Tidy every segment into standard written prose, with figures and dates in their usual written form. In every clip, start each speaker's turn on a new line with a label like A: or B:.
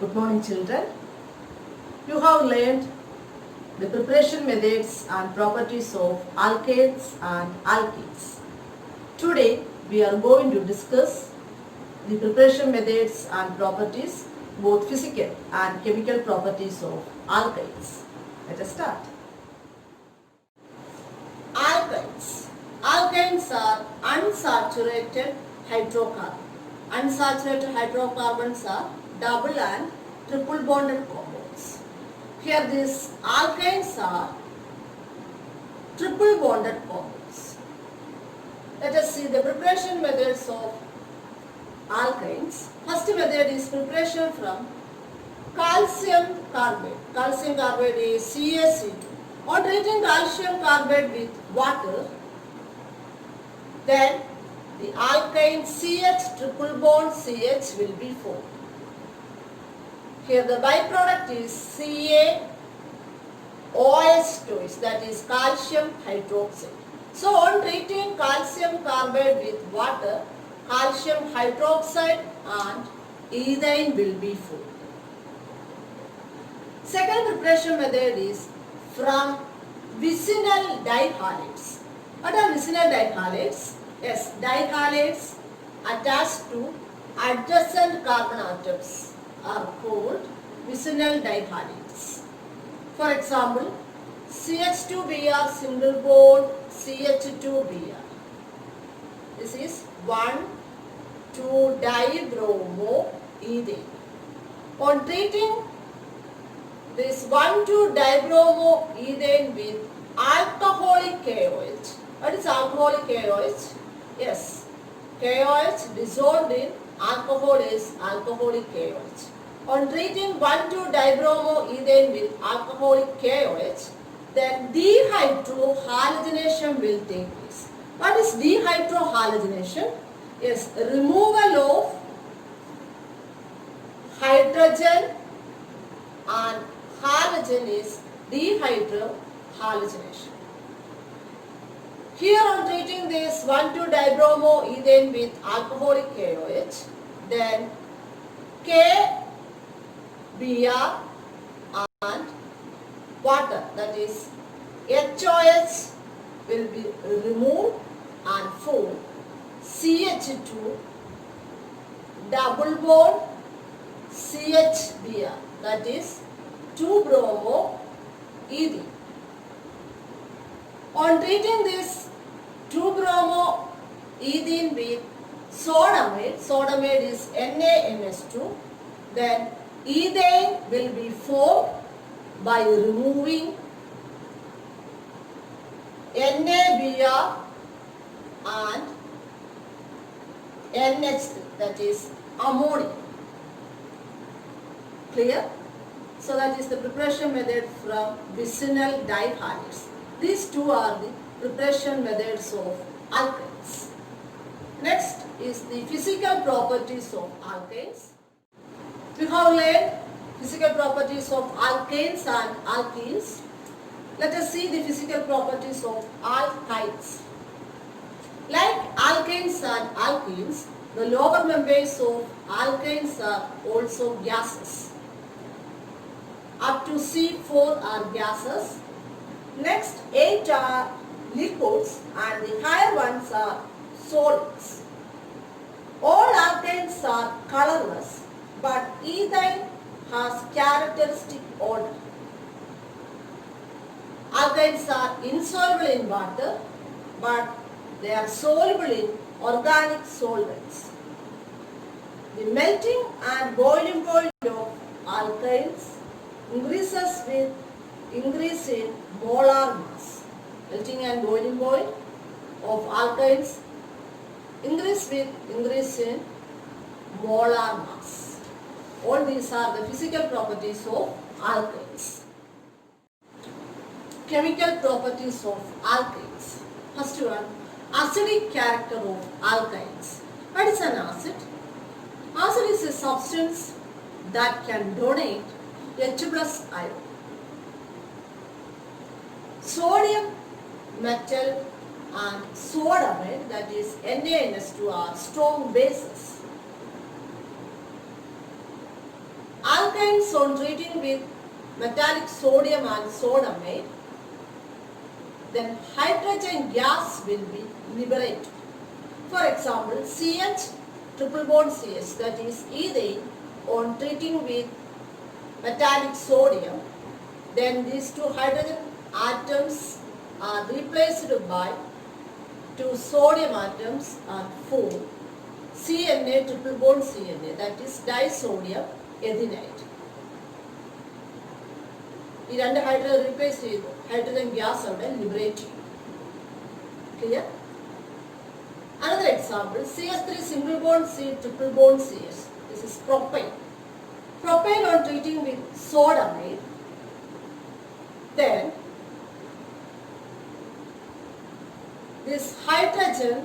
A: Good morning, children. You have learned the preparation methods and properties of alkanes and alkenes. Today we are going to discuss the preparation methods and properties, both physical and chemical properties of alkynes. Let us start. Alkynes. Alkynes are unsaturated hydrocarbons. Unsaturated hydrocarbons are double and triple bonded compounds. Here these alkynes are triple bonded compounds. Let us see the preparation methods of alkynes. First method is preparation from calcium carbide. Calcium carbide is CaCO2. On treating calcium carbide with water, then the alkyne CH triple bond CH will be formed. Here the byproduct is CaOH2, that is calcium hydroxide. So on treating calcium carbide with water, calcium hydroxide and ethane will be formed. Second preparation method is from vicinal dihalides. What are vicinal dihalides? Yes, dihalides attached to adjacent carbon atoms are called vicinal dihalides. For example, CH2Br single bond CH2Br. This is 1,2-dibromoethane. On treating this 1,2-dibromoethane with alcoholic KOH. What is alcoholic KOH? Yes, KOH dissolved in alcohol is alcoholic KOH. On treating 1,2-dibromoethane with alcoholic KOH, then dehydrohalogenation will take place. What is dehydrohalogenation? Yes, removal of hydrogen and halogen is dehydrohalogenation. Here on treating this 1,2-dibromoethane with alcoholic KOH, then KBr and water, that is HOH will be removed and form CH2 double bond CHBr, that is 2-bromoethene. On treating this 2-bromoethene with sodamide, sodamide is NaNH2, then ethane will be formed by removing NaBr and NH3, that is ammonia. Clear? So that is the preparation method from vicinal dihalides. These two are the preparation methods of alkynes. Next is the physical properties of alkynes. We have learned physical properties of alkanes and alkenes. Let us see the physical properties of alkynes. Like alkanes and alkenes, the lower members of alkynes are also gases. Up to C4 are gases. Next 8 are liquids and the higher ones are solids. All alkynes are colorless, but ethane has characteristic odor. Alkynes are insoluble in water, but they are soluble in organic solvents. The melting and boiling point of alkynes increases with increase in molar mass. Melting and boiling point of alkynes increase with increase in molar mass. All these are the physical properties of alkynes. Chemical properties of alkynes. First one, acidic character of alkynes. What is an acid? Acid is a substance that can donate H plus ion. Sodium, metal and sodamide, that is NaNH2, are strong bases. Alkyne Alkynes on treating with metallic sodium and sodamide, then hydrogen gas will be liberated. For example, CH triple bond CH, that is ethane, on treating with metallic sodium, then these two hydrogen atoms are replaced by two sodium atoms and form CNA triple bond CNA, that is disodium ethanate. ഈ രണ്ട് hydrogen replace ചെയ്തു, hydrogen gas അവിടെ liberate ചെയ്യും. Clear? Another example, CH3 single bond C triple bond CH. This is propane. Propane on treating with sodamide, then this hydrogen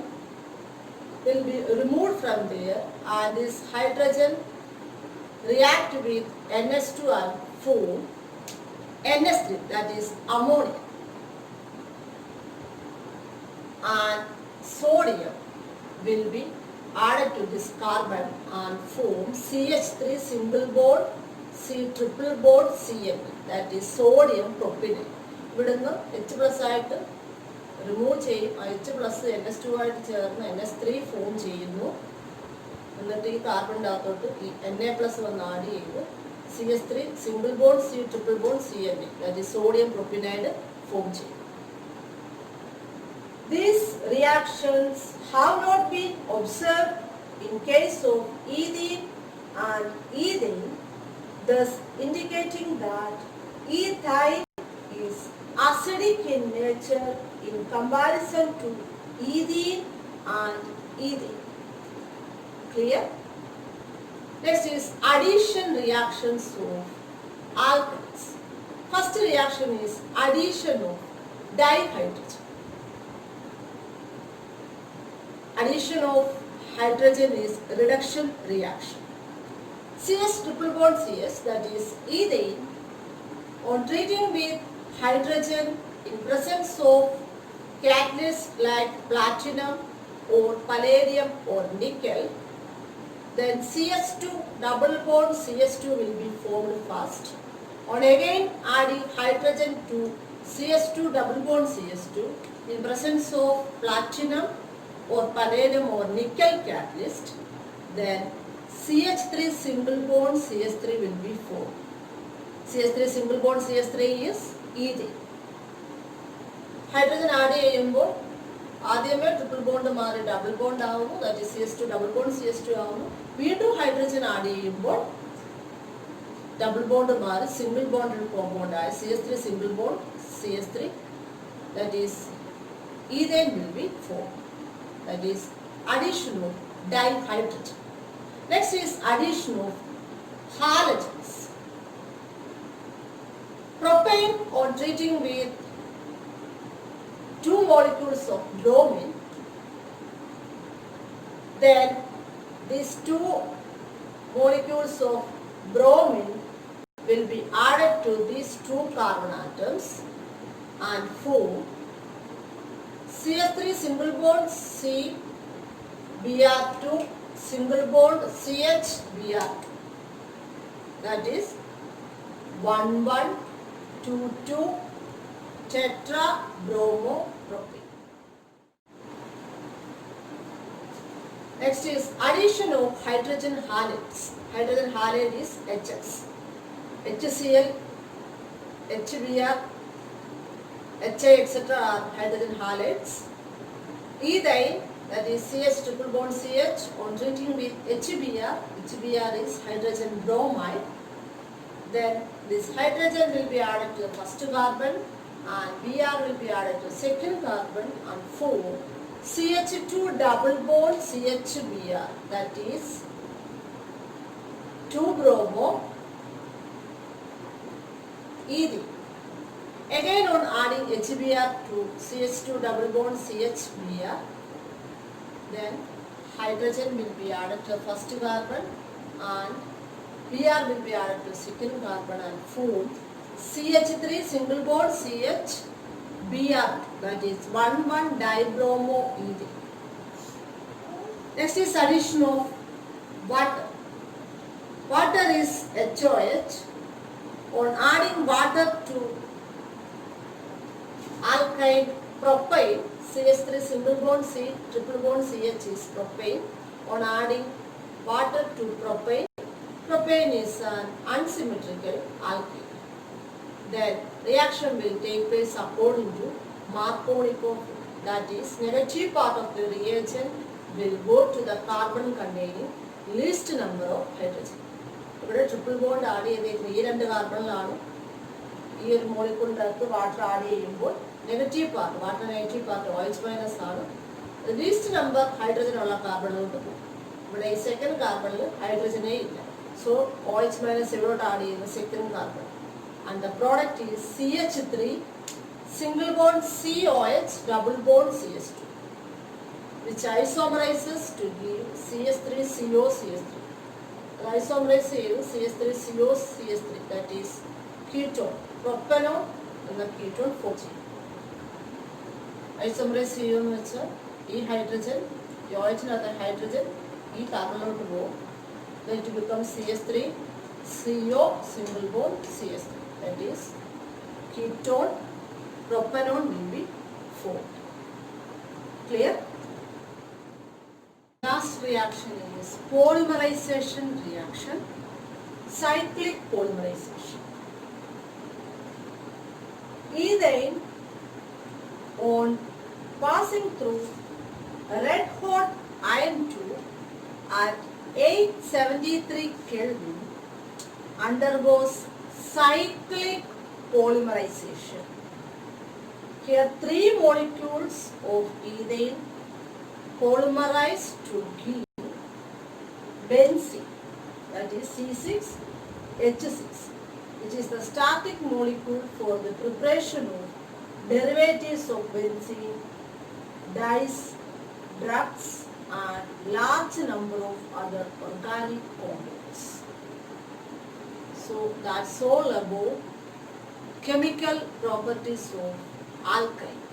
A: will be removed from there and this hydrogen react with NH2 and form NH3, that is ammonia, and sodium will be added to this carbon and form CH3 single bond C triple bond Cn, that is sodium propionate. ഇവിടുന്ന് H+ ആയിട്ട് remove ചെയ്യും, H+ NH2 ആയിട്ട് ചേർന്ന് NH3 form ചെയ്യുന്നു. എന്നിട്ട് ഈ കാർബണിൻ്റെ അകത്തോട്ട് ഈ Na+ വന്ന് ആഡ് ചെയ്ത് CH3 single bond C triple bond Cn, that is sodium propionate form ചെയ്യും. These reactions have not been observed in case of ethene and ethane, thus indicating that ethyne is acidic in nature in comparison to ethene and ethane. Clear? Next is addition reactions of alkynes. First reaction is addition of dihydrogen. Addition of hydrogen is reduction reaction. CH triple bond CH, that is ethane, on treating with hydrogen in presence of catalysts like platinum or palladium or nickel, then CH2 double bond CH2 will be formed first. On again adding hydrogen to CH2 double bond CH2 in presence of platinum or palladium or nickel catalyst, then CH3 single bond CH3 will be formed. CH3 single bond CH3 is ethane. Hydrogen add ചെയ്യുമ്പോൾ ആദ്യമേ triple bond മാറി double bond ആവുന്നു, that is CH2 double bond CH2 ആവുന്നു. വീണ്ടും hydrogen add ചെയ്യുമ്പോൾ double bond മാറി single bond compound ആയ CH3 single bond CH3, that is ethane will be formed. That is addition of dihydrogen. Next is addition of halogens. Propane on treating with two molecules of bromine, then these two molecules of bromine will be added to these two carbon atoms and form CH3 single bond C Br2 single bond CH Br2, that is 1,1,2,2 tetra bromo propane. Next is addition of hydrogen halides. Hydrogen halide is HS. HCl, HBr, HI, etc. are hydrogen halides. Ethyne, that is CH triple bond CH, on treating with HBr, HBr is hydrogen bromide. Then this hydrogen will be added to the first carbon and Br will be added to second carbon and form CH2 double bond CHBr, that is 2-bromo ethene. Again on adding HBr to CH2 double bond CHBr, then hydrogen will be added to the first carbon and Br will be added to second carbon and form CH3 single bond CH Br, that is 1,1-dibromo ethene. Next is addition of water. Water is HOH. On adding water to alkyne propane, CH3 single bond C, triple bond CH is propane. On adding water to propane, propane is an unsymmetrical alkene. Then reaction will take place according to Markovnikov. That is, negative part of the reagent will go to the carbon containing least number of hydrogen. ഇവിടെ triple bond add ചെയ്തേക്കുന്നത് ഈ രണ്ട് കാർബണിലാണ്. ഈ ഒരു മോളിക്കൂളിൻ്റെ അകത്ത് water add ചെയ്യുമ്പോൾ negative part, water negative part OH minus ആണ്. Least number hydrogen ഉള്ള കാർബണിലോട്ട് പോകും. ഇവിടെ ഈ സെക്കൻഡ് കാർബണിൽ ഹൈഡ്രജനേ ഇല്ല. സോ OH മൈനസ് എവിടോട്ട് ആഡ് ചെയ്യുന്ന second carbon. And the product is CH3 single bond COH double bond CH2, which isomerizes to give CH3CO CH3. Isomerize CH3CO CH3, that is ketone. Propanone എന്ന ketone form. Isomerize ചെയ്യുമെന്ന് വെച്ചാൽ ഈ hydrogen OHനകത്ത് hydrogen ഈ കാർബണിലോട്ട് പോകും. Then it becomes CH3CO single bond CH3. That is ketone, propanone will be formed. Clear? Last reaction is polymerization reaction, cyclic polymerization. Ethane, on passing through red hot iron tube at 873 Kelvin, undergoes cyclic polymerization. Here 3 molecules of ethane polymerize to give benzene, that is C6H6, which is the starting molecule for the preparation of derivatives of benzene, dyes, drugs and large number of other organic compounds. So that's all about chemical properties of alkyne.